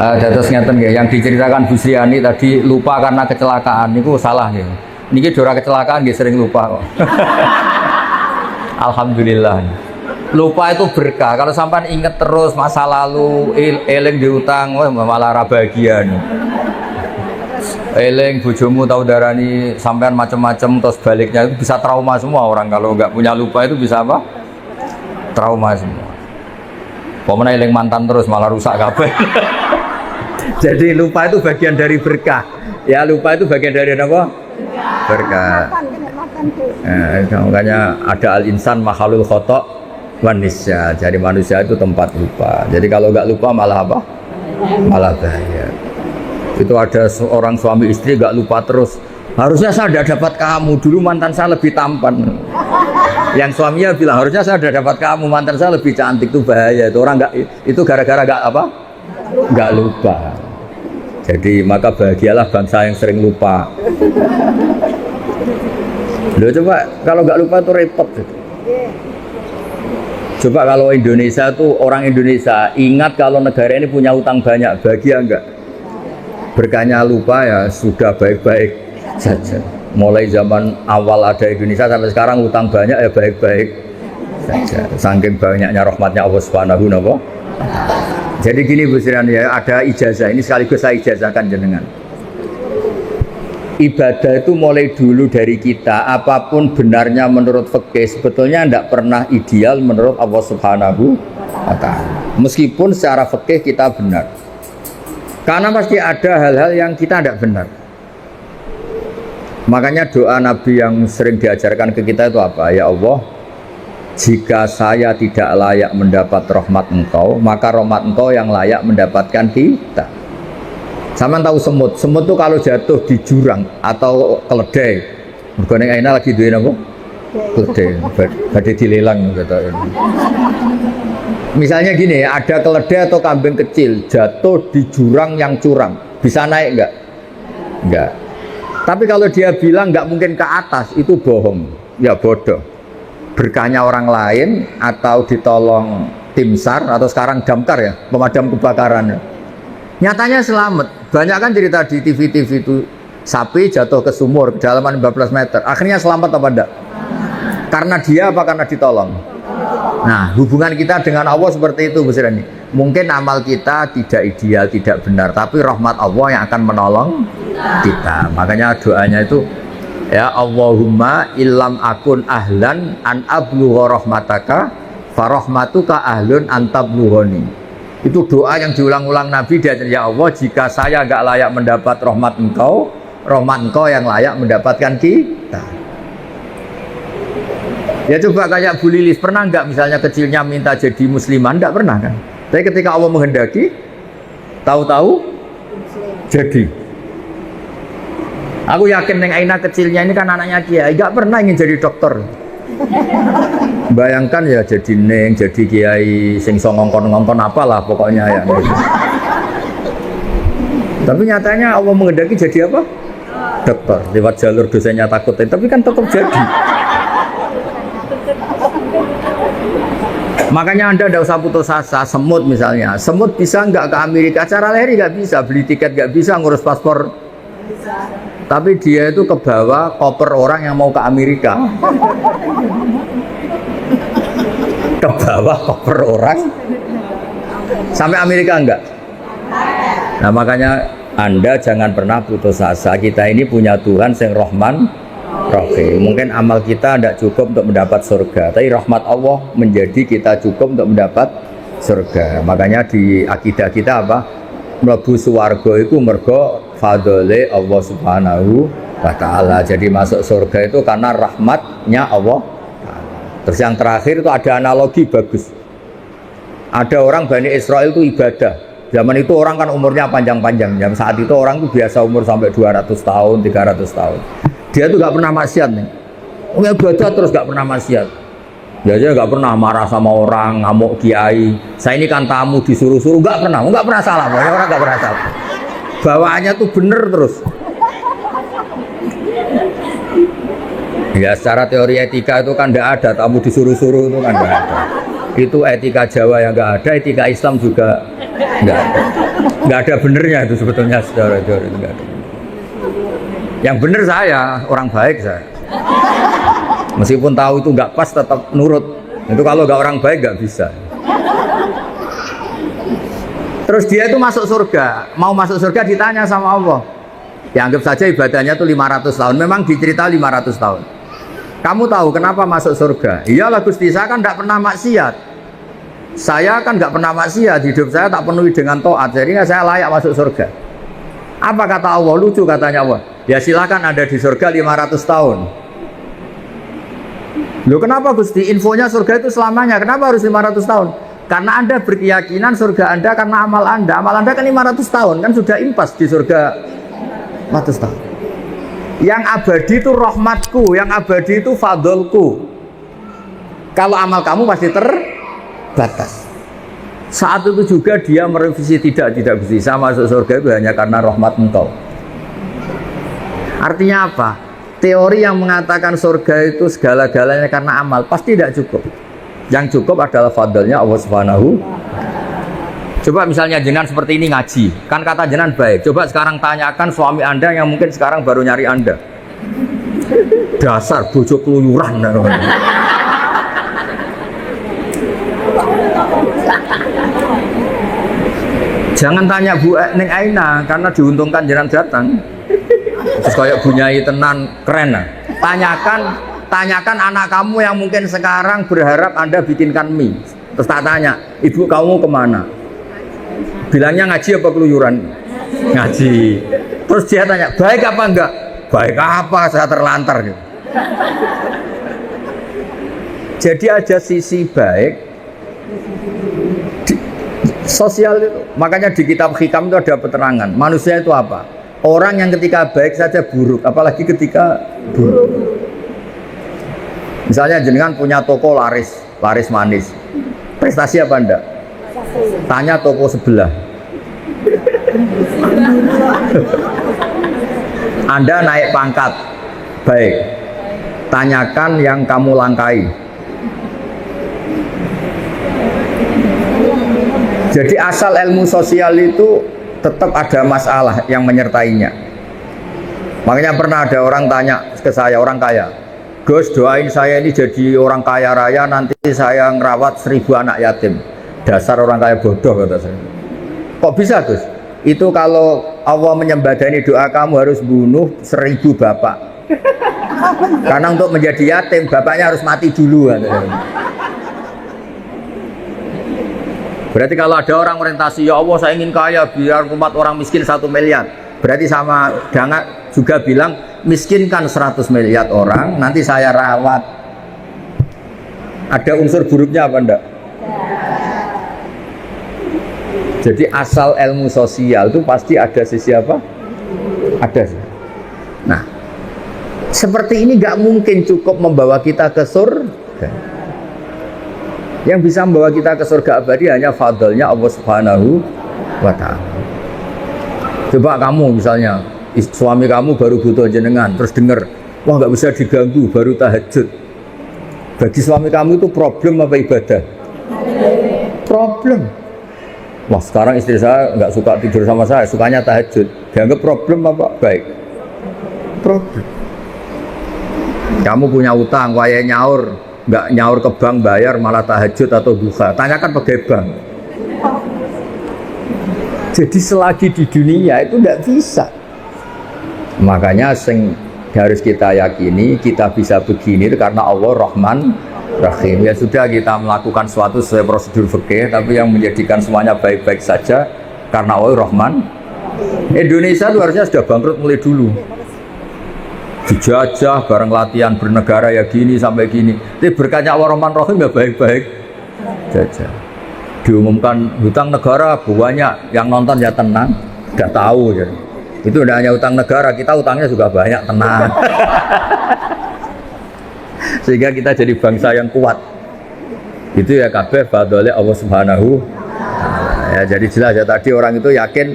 Terus ngeten nggih, yang diceritakan Bu Sriani tadi lupa karena kecelakaan niku salah nggih. Niki dora kecelakaan nggih sering lupa kok. Alhamdulillah. Lupa itu berkah. Kalau sampai ingat terus masa lalu, eling diutang, wah malah ra bahagia nih. Eling bojomu tahu darani sampean macam-macam terus baliknya itu bisa trauma semua orang kalau nggak punya lupa itu bisa apa? Trauma semua. Pokoknya eling mantan terus malah rusak kabeh. Jadi lupa itu bagian dari berkah. Ya lupa itu bagian dari apa? Berkah. Makanya ada al-insan makhlul khotok wanisya. Jadi manusia itu tempat lupa. Jadi kalau nggak lupa malah apa? Malah bahaya. Itu ada seorang suami istri nggak lupa terus. Harusnya saya tidak dapat kamu, dulu mantan saya lebih tampan. Yang suaminya bilang harusnya saya sudah dapat kamu, mantan saya lebih cantik. Itu bahaya. Itu orang nggak, itu gara-gara nggak apa? Nggak lupa. Jadi maka bahagialah bangsa yang sering lupa. Loh coba kalau nggak lupa itu repot. Coba kalau Indonesia tuh orang Indonesia ingat kalau negara ini punya utang banyak, bahagia enggak? Berkahnya lupa ya sudah baik-baik saja. Mulai zaman awal ada Indonesia sampai sekarang utang banyak ya baik-baik saja. Saking banyaknya rahmatnya Allah Subhanahu wa ta'ala. Jadi gini Bu Sriani ya, ada ijazah ini sekaligus saya ijazahkan jenengan. Ibadah itu mulai dulu dari kita, apapun benarnya menurut fikih sebetulnya tidak pernah ideal menurut Allah Subhanahu wa ta'ala. Meskipun secara fikih kita benar. Karena pasti ada hal-hal yang kita tidak benar. Makanya doa Nabi yang sering diajarkan ke kita itu apa? Ya Allah, jika saya tidak layak mendapat rahmat Engkau, maka rahmat Engkau yang layak mendapatkan kita. Sama tahu semut? Semut itu kalau jatuh di jurang atau keledai, mergo aina lagi duwe napa? Keledai, badhe dilelang gitu. Misalnya gini, ada keledai atau kambing kecil jatuh di jurang yang curam, bisa naik enggak? Enggak. Tapi kalau dia bilang enggak mungkin ke atas, itu bohong, ya bodoh. Berkahnya orang lain atau ditolong tim SAR atau sekarang damkar ya, pemadam kebakaran. Nyatanya selamat. Banyak kan cerita di TV-TV itu sapi jatuh ke sumur kedalaman 15 meter. Akhirnya selamat apa enggak? Karena dia apa karena ditolong? Nah, hubungan kita dengan Allah seperti itu Bu Sriani. Mungkin amal kita tidak ideal, tidak benar, tapi rahmat Allah yang akan menolong kita. Makanya doanya itu ya Allahumma illam akun ahlan an ablugha rahmataka farahmatuka ahlun an tablughani. Itu doa yang diulang-ulang Nabi dia, ya Allah jika saya enggak layak mendapat rahmat Engkau yang layak mendapatkan kita. Ya coba kayak Bu Lilis, pernah enggak misalnya kecilnya minta jadi muslimah? Enggak pernah kan? Tapi ketika Allah menghendaki, tahu-tahu jadi. Aku yakin Neng Aina kecilnya ini kan anaknya Kiai, enggak pernah ingin jadi dokter. Bayangkan ya jadi Neng, jadi Kiai, sing so ngongkon-ngongkon apalah pokoknya ya. Tapi nyatanya Allah menghendaki jadi apa? Dokter, lewat jalur dosanya takutin, tapi kan tetap jadi. Makanya Anda tidak usah putus asa. Semut misalnya, semut bisa nggak ke Amerika? Cara lahir nggak bisa, beli tiket nggak bisa, ngurus paspor bisa. Tapi dia itu ke bawah koper orang yang mau ke Amerika. Ke bawah koper orang sampai Amerika enggak? Nah makanya Anda jangan pernah putus asa. Kita ini punya Tuhan yang Rahman Rahim. Mungkin amal kita tidak cukup untuk mendapat surga, tapi rahmat Allah menjadi kita cukup untuk mendapat surga. Makanya di akidah kita apa? Mlebu swarga itu mergo fadhole Allah Subhanahu wa ta'ala. Jadi masuk surga itu karena rahmatnya Allah. Terus yang terakhir itu ada analogi bagus. Ada orang Bani Israel itu ibadah. Zaman itu orang kan umurnya panjang-panjang. Jam saat itu orang itu biasa umur sampai 200 tahun, 300 tahun. Dia tuh gak pernah maksiat nih. Ibadah terus gak pernah maksiat. Dia gak pernah marah sama orang, ngamuk kiai. Saya ini kan tamu disuruh-suruh, gak pernah salah. Pokoknya orang gak pernah salah. Bawaannya tuh bener terus. Ya secara teori etika itu kan tidak ada tamu disuruh-suruh itu kan tidak ada. Itu etika Jawa yang nggak ada, etika Islam juga nggak ada. Nggak ada benernya itu sebetulnya saudara-saudara, itu nggak ada. Yang bener saya, orang baik saya. Meskipun tahu itu nggak pas tetap nurut. Itu kalau nggak orang baik nggak bisa. Terus dia itu masuk surga. Mau masuk surga ditanya sama Allah. Ya anggap saja ibadahnya itu 500 tahun. Memang dicerita 500 tahun. Kamu tahu kenapa masuk surga? Iyalah Gusti, saya kan tidak pernah maksiat. Saya kan nggak pernah maksiat. Hidup saya tak penuhi dengan taat. Jadi saya layak masuk surga. Apa kata Allah? Lucu katanya Allah. Ya silakan ada di surga 500 tahun. Loh kenapa Gusti? Infonya surga itu selamanya. Kenapa harus 500 tahun? Karena Anda berkeyakinan surga Anda karena amal Anda. Amal Anda kan 500 tahun. Kan sudah impas di surga 500 tahun. Yang abadi itu rahmatku, yang abadi itu fadlku. Kalau amal kamu pasti terbatas. Saat itu juga dia merevisi tidak bisa masuk surga itu hanya karena rahmat engkau. Artinya apa? Teori yang mengatakan surga itu segala-galanya karena amal pasti tidak cukup. Yang cukup adalah fadlnya Allah Subhanahu. Coba misalnya jenengan seperti ini ngaji, kan kata jenengan baik. Coba sekarang tanyakan suami Anda yang mungkin sekarang baru nyari Anda. Dasar bojo keluyuran. Jangan tanya Bu Neng Aina karena diuntungkan jenengan datang. Terus kayak bunyai tenan keren. Tanyakan anak kamu yang mungkin sekarang berharap Anda bikinkan mie. Terus tak tanya, ibu kamu kemana? Bilangnya ngaji apa keluyuran? Ngaji. Terus dia tanya, baik apa enggak? Baik apa? Saya terlantar gitu. Jadi ada sisi baik sosial itu. Makanya di kitab Hikam itu ada keterangan. Manusia itu apa? Orang yang ketika baik saja buruk, apalagi ketika buruk. Misalnya jenengan punya toko laris manis. Prestasi apa enggak? Tanya toko sebelah. Anda naik pangkat, baik. Tanyakan yang kamu langkai. Jadi asal ilmu sosial itu tetap ada masalah yang menyertainya. Makanya pernah ada orang tanya ke saya, orang kaya, Gus doain saya ini jadi orang kaya raya, nanti saya ngerawat 1000 anak yatim. Dasar orang kaya bodoh kata saya. Kok bisa Gus? Itu kalau Allah menyembadani doa kamu harus bunuh 1000 bapak. Karena untuk menjadi yatim bapaknya harus mati dulu. Berarti kalau ada orang orientasi ya Allah saya ingin kaya biar umat orang miskin 1 miliar. Berarti sama dengan juga bilang miskinkan 100 miliar orang, nanti saya rawat. Ada unsur buruknya apa enggak? Jadi asal ilmu sosial itu pasti ada sisi apa? Ada sih. Nah, seperti ini nggak mungkin cukup membawa kita ke surga. Yang bisa membawa kita ke surga abadi hanya fadlnya Allah Subhanahu wa Ta'ala. Coba kamu misalnya suami kamu baru butuh jenengan, terus dengar, wah nggak bisa diganggu, baru tahajud. Bagi suami kamu itu problem apa ibadah? Problem. Wah sekarang istri saya nggak suka tidur sama saya, sukanya tahajud. Dianggap problem apa? Baik. Problem. Kamu punya utang, waya nyaur, nggak nyaur ke bank bayar malah tahajud atau duha. Tanyakan pegawai bank. Jadi selagi di dunia itu tidak bisa. Makanya harus kita yakini kita bisa begini karena Allah Rahman Rahim. Ya sudah kita melakukan suatu sesuai prosedur fikih, tapi yang menjadikan semuanya baik-baik saja karena Allah Rahman. Indonesia itu harusnya sudah bangkrut mulai dulu. Dijajah bareng latihan bernegara ya gini sampai gini. Tapi berkatnya Allah Rahman Rahim ya baik-baik saja. Diumumkan hutang negara banyak, yang nonton ya tenang, udah tahu jadi. Itu tidak hanya hutang negara, kita hutangnya juga banyak, tenang. Sehingga kita jadi bangsa yang kuat. Itu ya kabeh fadhole Allah Subhanahu. Ya jadi jelas ya tadi orang itu yakin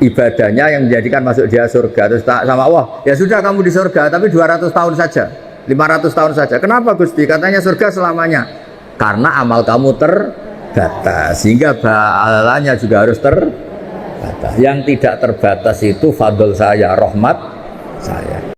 ibadahnya yang menjadikan masuk dia surga. Terus sama Allah, ya sudah kamu di surga tapi 200 tahun saja, 500 tahun saja. Kenapa Gusti? Katanya surga selamanya. karena amal kamu terbatas, sehingga pahalanya juga harus terbatas. Yang tidak terbatas itu fadl saya, rahmat saya.